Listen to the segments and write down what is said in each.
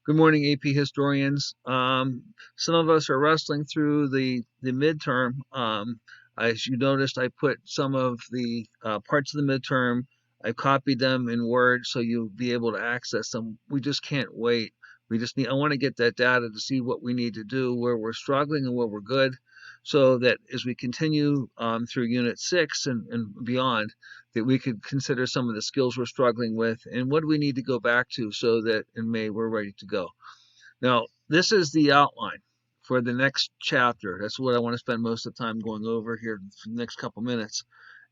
Good morning, AP historians. Some of us are wrestling through the midterm. As you noticed, I put some of the parts of the midterm. I copied them in Word so you'll be able to access them. We just can't wait. We just need. I want to get that data to see what we need to do, where we're struggling and where we're good, so that as we continue through Unit 6 and beyond, that we could consider some of the skills we're struggling with and what do we need to go back to so that in May we're ready to go. Now, this is the outline for the next chapter. That's what I want to spend most of the time going over here for the next couple minutes.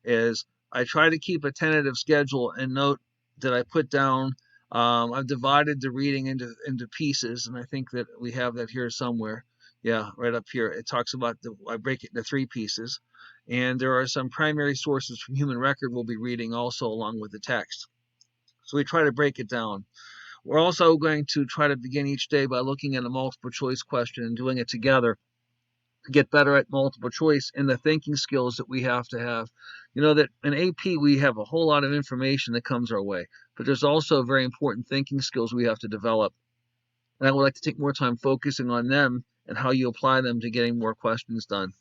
Is I try to keep a tentative schedule and note that I put down. I've divided the reading into pieces, and I think that we have that here somewhere. Yeah, right up here. It talks about I break it into 3 pieces, and there are some primary sources from human record we'll be reading also along with the text. So we try to break it down. We're also going to try to begin each day by looking at a multiple choice question and doing it together to get better at multiple choice and the thinking skills that we have to have. You know that in AP we have a whole lot of information that comes our way, but there's also very important thinking skills we have to develop. And I would like to take more time focusing on them and how you apply them to getting more questions done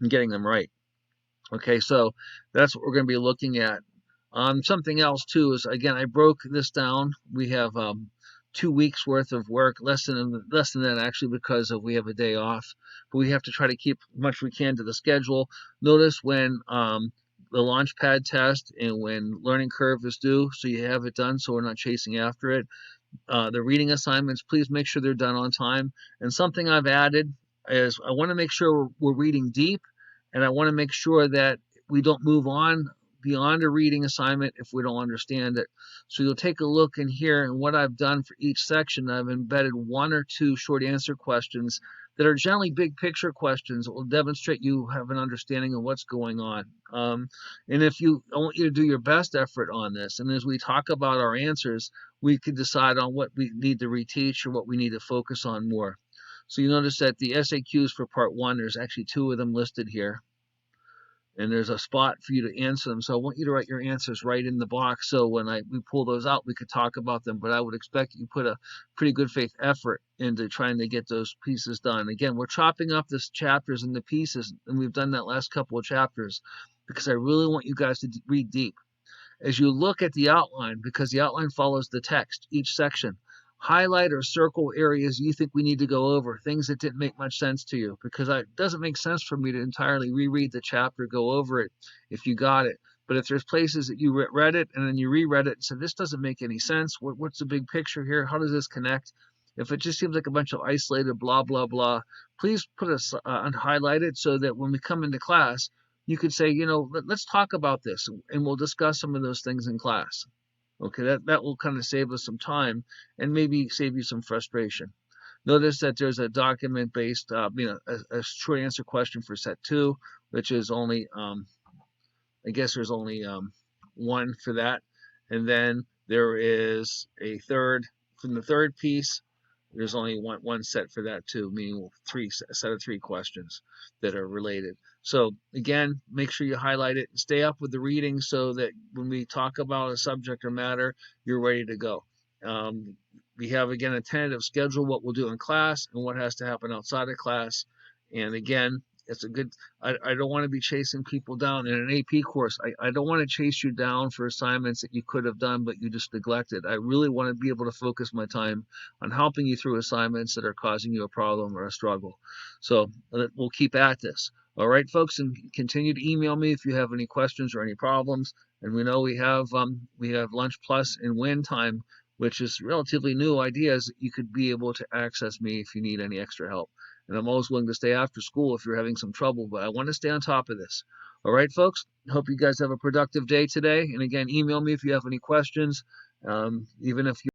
and getting them right. Okay, so that's what we're going to be looking at. Something else too is, again, I broke this down. We have 2 weeks worth of work, less than that actually, because we have a day off. But we have to try to keep as much we can to the schedule. Notice when the Launchpad test and when learning curve is due, so you have it done, so we're not chasing after it. The reading assignments, please make sure they're done on time. And something I've added is I want to make sure we're reading deep, and I want to make sure that we don't move on beyond a reading assignment if we don't understand it. So you'll take a look in here, and what I've done for each section, I've embedded 1 or 2 short answer questions that are generally big picture questions that will demonstrate you have an understanding of what's going on. And I want you to do your best effort on this. And as we talk about our answers, we could decide on what we need to reteach or what we need to focus on more. So you notice that the SAQs for part 1, there's actually 2 of them listed here. And there's a spot for you to answer them. So I want you to write your answers right in the box. So when we pull those out, we could talk about them. But I would expect you put a pretty good faith effort into trying to get those pieces done. Again, we're chopping up this chapters into pieces, and we've done that last couple of chapters because I really want you guys to read deep. As you look at the outline, because the outline follows the text, each section, highlight or circle areas you think we need to go over, things that didn't make much sense to you, because it doesn't make sense for me to entirely reread the chapter, go over it if you got it. But if there's places that you read it and then you reread it and said, this doesn't make any sense, what's the big picture here? How does this connect? If it just seems like a bunch of isolated blah, blah, blah, please put us and highlight it so that when we come into class, you could say, let's talk about this and we'll discuss some of those things in class. Okay, that will kind of save us some time and maybe save you some frustration. Notice that there's a document-based, a short answer question for set 2, which is only, I guess there's only 1 for that. And then there is a third, from the third piece, there's only one set for that too, meaning a set of 3 questions that are related. So again, make sure you highlight it and stay up with the reading so that when we talk about a subject or matter, you're ready to go. We have, again, a tentative schedule, what we'll do in class and what has to happen outside of class. And again, it's a good, I don't want to be chasing people down in an AP course. I don't want to chase you down for assignments that you could have done, but you just neglected. I really want to be able to focus my time on helping you through assignments that are causing you a problem or a struggle. So we'll keep at this. All right, folks, and continue to email me if you have any questions or any problems. And we know we have Lunch Plus and Win Time, which is relatively new ideas that you could be able to access me if you need any extra help. And I'm always willing to stay after school if you're having some trouble, but I want to stay on top of this. All right, folks, hope you guys have a productive day today. And again, email me if you have any questions, even if you